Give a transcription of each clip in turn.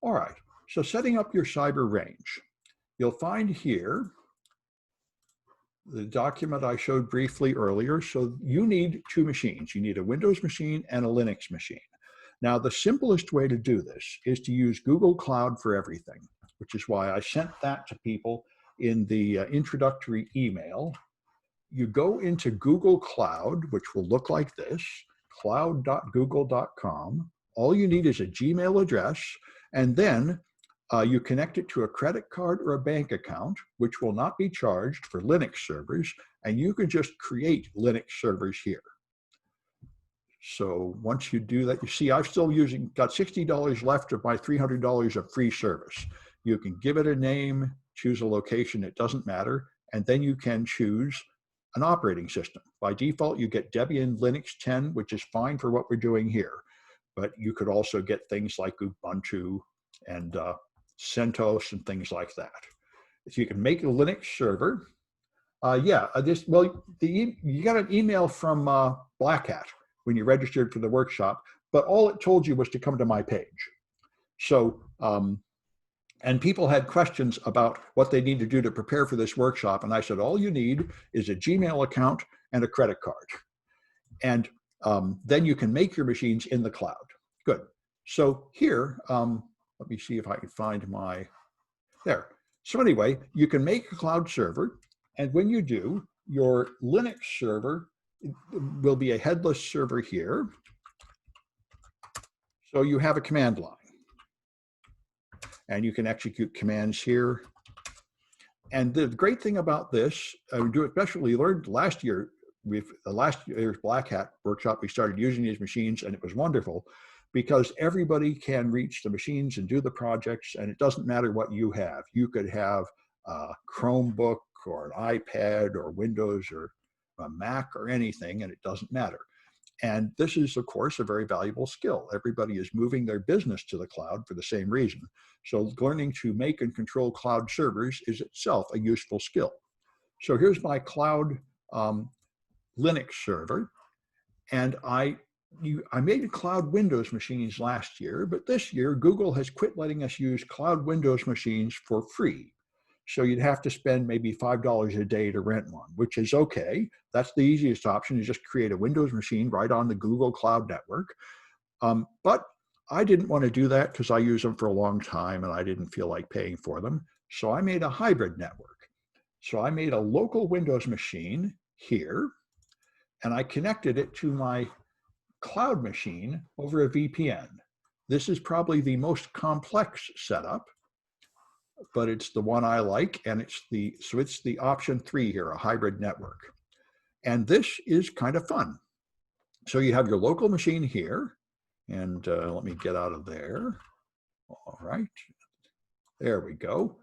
All right, so setting up your cyber range. You'll find here the document I showed briefly earlier. So you need two machines. You need a Windows machine and a Linux machine. Now, the simplest way to do this is to use Google Cloud for everything, which is why I sent that to people in the introductory email. You go into Google Cloud, which will look like this, cloud.google.com. All you need is a Gmail address, and then you connect it to a credit card or a bank account, which will not be charged for Linux servers, and you can just create Linux servers here. So once you do that, you see I've still got $60 left of my $300 of free service. You can give it a name, choose a location, it doesn't matter, and then you can choose an operating system. By default, you get Debian Linux 10, which is fine for what we're doing here, but you could also get things like Ubuntu and CentOS and things like that. If you can make a Linux server, you got an email from Black Hat when you registered for the workshop, but all it told you was to come to my page. So, and people had questions about what they need to do to prepare for this workshop. And I said, all you need is a Gmail account and a credit card. And then you can make your machines in the cloud. Good. So here, let me see if I can find there. So anyway, you can make a cloud server. And when you do, your Linux server will be a headless server here. So you have a command line. And you can execute commands here. And the great thing about this, we do it especially learned last year, the last year's Black Hat workshop, we started using these machines, and it was wonderful because everybody can reach the machines and do the projects, and it doesn't matter what you have. You could have a Chromebook or an iPad or Windows or a Mac or anything, and it doesn't matter. And this is, of course, a very valuable skill. Everybody is moving their business to the cloud for the same reason. So learning to make and control cloud servers is itself a useful skill. So here's my cloud Linux server. And I made cloud Windows machines last year, but this year, Google has quit letting us use cloud Windows machines for free. So you'd have to spend maybe $5 a day to rent one, which is okay. That's the easiest option, is just create a Windows machine right on the Google Cloud Network. But I didn't want to do that because I use them for a long time and I didn't feel like paying for them. So I made a hybrid network. So I made a local Windows machine here, and I connected it to my cloud machine over a VPN. This is probably the most complex setup, but it's the one I like, and it's the option 3 here, a hybrid network. And this is kind of fun. So you have your local machine here, and let me get out of there. All right, there we go.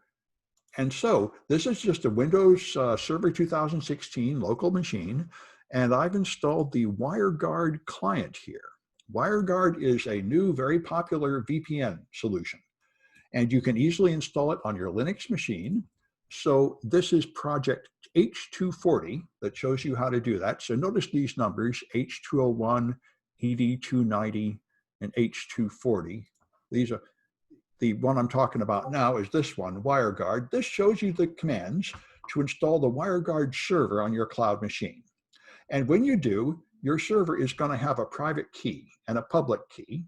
And so this is just a Windows Server 2016 local machine, and I've installed the WireGuard client here. WireGuard is a new, very popular VPN solution, and you can easily install it on your Linux machine. So this is project H240 that shows you how to do that. So notice these numbers, H201, ED290, and H240. These are, the one I'm talking about now is this one, WireGuard. This shows you the commands to install the WireGuard server on your cloud machine. And when you do, your server is going to have a private key and a public key.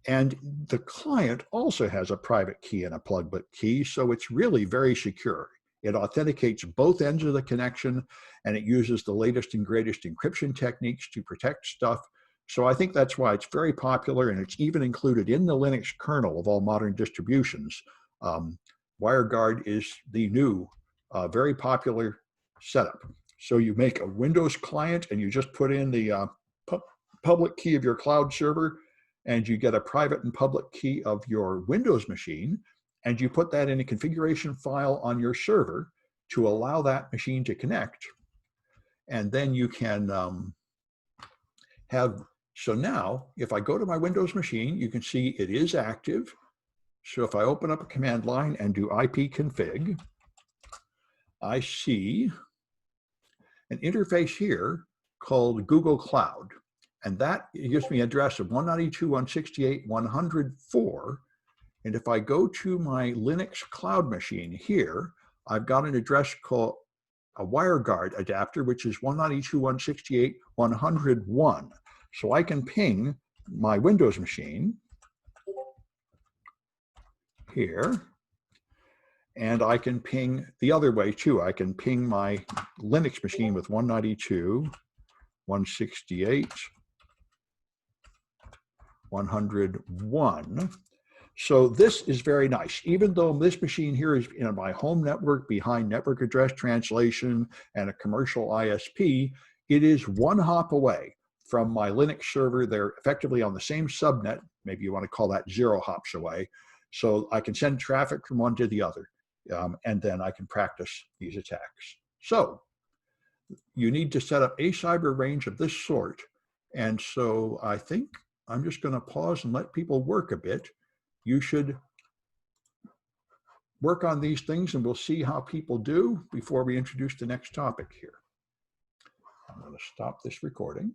And the client also has a private key and a public key, so it's really very secure. It authenticates both ends of the connection, and it uses the latest and greatest encryption techniques to protect stuff. So I think that's why it's very popular, and it's even included in the Linux kernel of all modern distributions. WireGuard is the new, very popular setup. So you make a Windows client, and you just put in the public key of your cloud server, and you get a private and public key of your Windows machine, and you put that in a configuration file on your server to allow that machine to connect. And then you can so now, if I go to my Windows machine, you can see it is active. So if I open up a command line and do ipconfig, I see an interface here called Google Cloud. And that gives me an address of 192.168.104. And if I go to my Linux cloud machine here, I've got an address called a WireGuard adapter, which is 192.168.101. So I can ping my Windows machine here, and I can ping the other way too. I can ping my Linux machine with 192.168.101. So this is very nice. Even though this machine here is in my home network behind network address translation and a commercial ISP, it is one hop away from my Linux server. They're effectively on the same subnet. Maybe you want to call that 0 hops away. So I can send traffic from one to the other, and then I can practice these attacks. So you need to set up a cyber range of this sort. And so I think I'm just going to pause and let people work a bit. You should work on these things, and we'll see how people do before we introduce the next topic here. I'm going to stop this recording.